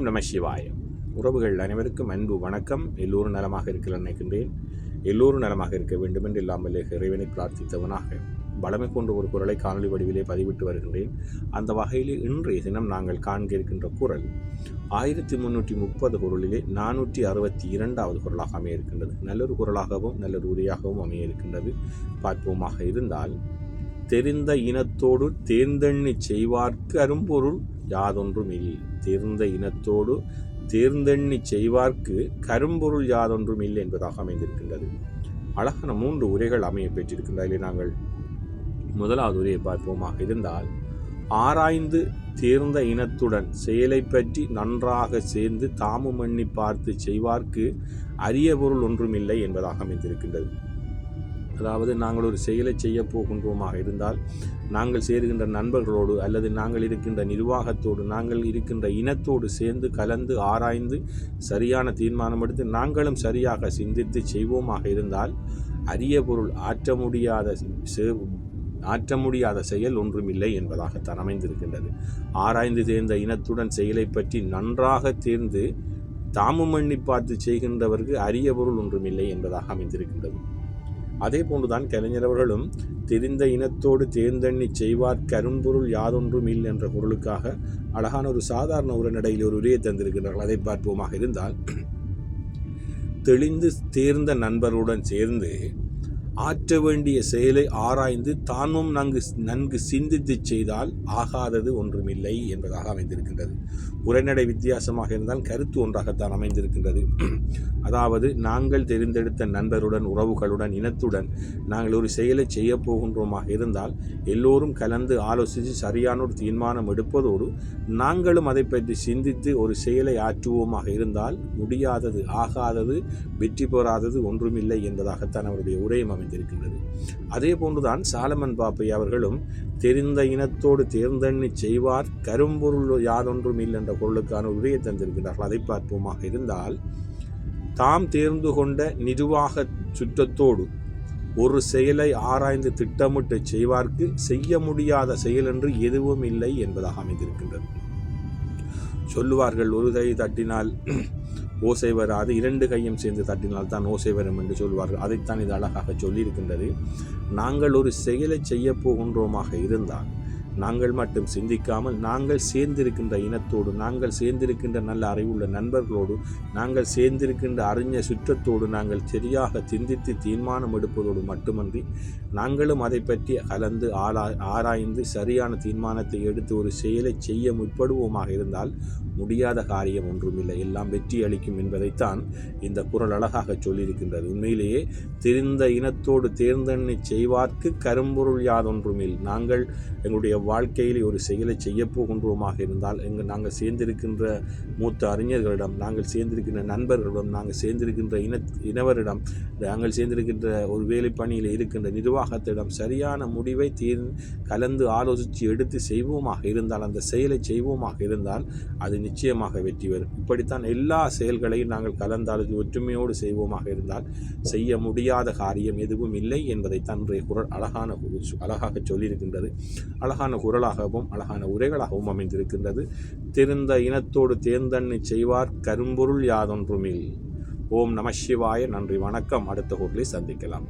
ஓம் நம சிவாய. உறவுகள் அனைவருக்கும் அன்பு வணக்கம். எல்லோரும் நலமாக இருக்க நினைக்கின்றேன். எல்லோரும் நலமாக இருக்க வேண்டும் என்று இல்லாமல் இறைவனை பிரார்த்தித்தவனாக வளமை கொண்ட ஒரு குரலை காணொலி வடிவிலே பதிவிட்டு வருகின்றேன். அந்த வகையிலே இன்றைய தினம் நாங்கள் காண்க இருக்கின்ற குரல் 1330 குரலிலே 462வது குரலாக அமைய இருக்கின்றது. நல்லொரு குரலாகவும் நல்லொரு உரையாகவும் அமைய இருக்கின்றது. பார்ப்போமாக இருந்தால், தெரிந்த இனத்தோடு தேர்ந்தெண்ணி செய்வார்க்கு அரும்பொருள் யாதொன்றும் இல்லை. தேர்ந்த இனத்தோடு தேர்ந்தெண்ணி செய்வார்க்கு கரும்பொருள் யாதொன்றும் இல்லை என்பதாக அமைந்திருக்கின்றது. அழகான 3 உரைகள் அமைய பெற்றிருக்கின்றன. நாங்கள் முதலாவது உரையை பார்ப்போமாக இருந்தால், ஆராய்ந்து தேர்ந்த இனத்துடன் செயலை பற்றி நன்றாக சேர்ந்து தாமும் எண்ணி பார்த்து செய்வார்க்கு அரிய பொருள் ஒன்றுமில்லை என்பதாக அமைந்திருக்கின்றது. அதாவது, நாங்கள் ஒரு செயலை செய்ய போகின்றோமாக இருந்தால், நாங்கள் சேருகின்ற நண்பர்களோடு அல்லது நாங்கள் இருக்கின்ற நிர்வாகத்தோடு நாங்கள் இருக்கின்ற இனத்தோடு சேர்ந்து கலந்து ஆராய்ந்து சரியான தீர்மானம் எடுத்து நாங்களும் சரியாக சிந்தித்து செய்வோமாக இருந்தால் அரிய பொருள் ஆற்ற முடியாத செயல் ஒன்றுமில்லை என்பதாகத்தான் அமைந்திருக்கின்றது. ஆராய்ந்து தேர்ந்த இனத்துடன் செயலை பற்றி நன்றாக தேர்ந்து தாமும் எண்ணி பார்த்து செய்கின்றவருக்கு அரிய பொருள் ஒன்றுமில்லை என்பதாக அமைந்திருக்கின்றது. அதே போன்றுதான் கலைஞர் அவர்களும் தெரிந்த இனத்தோடு தேர்ந்தெண்ணி செய்வார் கரும்பொருள் யாதொன்றும் இல்லை என்ற பொருளுக்காக அழகான ஒரு சாதாரண உரைநடையில் ஒரு உரையை தந்திருக்கின்றார்கள். அதை பார்ப்போமாக இருந்தால், தெளிந்து தேர்ந்த நண்பருடன் சேர்ந்து ஆற்ற வேண்டிய செயலை ஆராய்ந்து தானும் நன்கு சிந்தித்து செய்தால் ஆகாதது ஒன்றுமில்லை என்பதாக அமைந்திருக்கின்றது. உரைநடை வித்தியாசமாக இருந்தால் கருத்து ஒன்றாகத்தான் அமைந்திருக்கின்றது. அதாவது, நாங்கள் தெரிந்தெடுத்த நண்பருடன் உறவுகளுடன் இனத்துடன் நாங்கள் ஒரு செயலை செய்ய போகின்றோமாக இருந்தால் எல்லோரும் கலந்து ஆலோசித்து சரியான ஒரு தீர்மானம் எடுப்பதோடு நாங்களும் அதை பற்றி சிந்தித்து ஒரு செயலை ஆற்றுவோமாக இருந்தால் முடியாதது ஆகாதது வெற்றி பெறாதது ஒன்றுமில்லை என்பதாகத்தான் அவருடைய உரையும் அமைந்திருக்கின்றது. அதே போன்றுதான் சாலமன் பாப்பையா அவர்களும் தெரிந்த இனத்தோடு தேர்ந்தெண்ணி செய்வார் கரும்பொருள் யாதொன்றும் இல்லை என்ற பொருளுக்கான உரையை தந்திருக்கிறார்கள். அதை பார்ப்போமாக இருந்தால், தாம் தேர்ந்து கொண்ட நிர்வாக சுற்றத்தோடு ஒரு செயலை ஆராய்ந்து திட்டமிட்டு செய்வார்க்கு செய்ய முடியாத செயல் என்று எதுவும் இல்லை என்பதாக அமைந்திருக்கின்றது. சொல்லுவார்கள், ஒரு கை தட்டினால் ஓசை வராது, 2 கையும் சேர்ந்து தட்டினால் தான் ஓசை வரும் என்று சொல்வார்கள். அதைத்தான் இது அழகாக சொல்லியிருக்கின்றது. நாங்கள் ஒரு செயலை செய்ய போகின்றோமாக இருந்தால் நாங்கள் மட்டும் சிந்திக்காமல் நாங்கள் சேர்ந்திருக்கின்ற இனத்தோடு நாங்கள் சேர்ந்திருக்கின்ற நல்ல அறிவுள்ள நண்பர்களோடு நாங்கள் சேர்ந்திருக்கின்ற அறிஞர் சுற்றத்தோடு நாங்கள் சரியாக சிந்தித்து தீர்மானம் எடுப்பதோடு மட்டுமன்றி நாங்களும் அதை பற்றி கலந்து ஆராய்ந்து சரியான தீர்மானத்தை எடுத்து ஒரு செயலை செய்ய முற்படுவோமாக இருந்தால் முடியாத காரியம் ஒன்றுமில்லை, எல்லாம் வெற்றி அளிக்கும் என்பதைத்தான் இந்த குறள் அழகாக சொல்லியிருக்கின்றது. உண்மையிலேயே தெரிந்த இனத்தோடு தேர்ந்தெண்ணி செய்வார்க்கு கரும்பொருள் யாதொன்றுமில். நாங்கள் எங்களுடைய வாழ்க்கையில் ஒரு செயலை செய்ய போகின்றோமாக இருந்தால் நாங்கள் சேர்ந்திருக்கின்ற மூத்த அறிஞர்களிடம், நாங்கள் சேர்ந்திருக்கின்ற நண்பர்களிடம், நாங்கள் சேர்ந்திருக்கின்ற இனவரிடம், நாங்கள் சேர்ந்திருக்கின்ற ஒரு வேலை பணியில் இருக்கின்ற நிர்வாகத்திடம் சரியான முடிவை கலந்து ஆலோசித்து எடுத்து செய்வோமாக இருந்தால், அந்த செயலை செய்வோமாக இருந்தால் அது நிச்சயமாக வெற்றி பெறும். இப்படித்தான் எல்லா செயல்களையும் நாங்கள் கலந்தாலோசி ஒற்றுமையோடு செய்வோமாக இருந்தால் செய்ய முடியாத காரியம் எதுவும் இல்லை என்பதைத்தான் இன்றைய குறள் அழகாக சொல்லியிருக்கின்றது. அழகான குறளாகவும் அழகான உரைகளாகவும் அமைந்திருக்கின்றது. தெரிந்த இனத்தோடு தேர்ந்தெண்ணி செய்வார் கரும்பொருள் யாதொன்றுமில். ஓம் நம சிவாய. நன்றி, வணக்கம். அடுத்த குறளை சந்திக்கலாம்.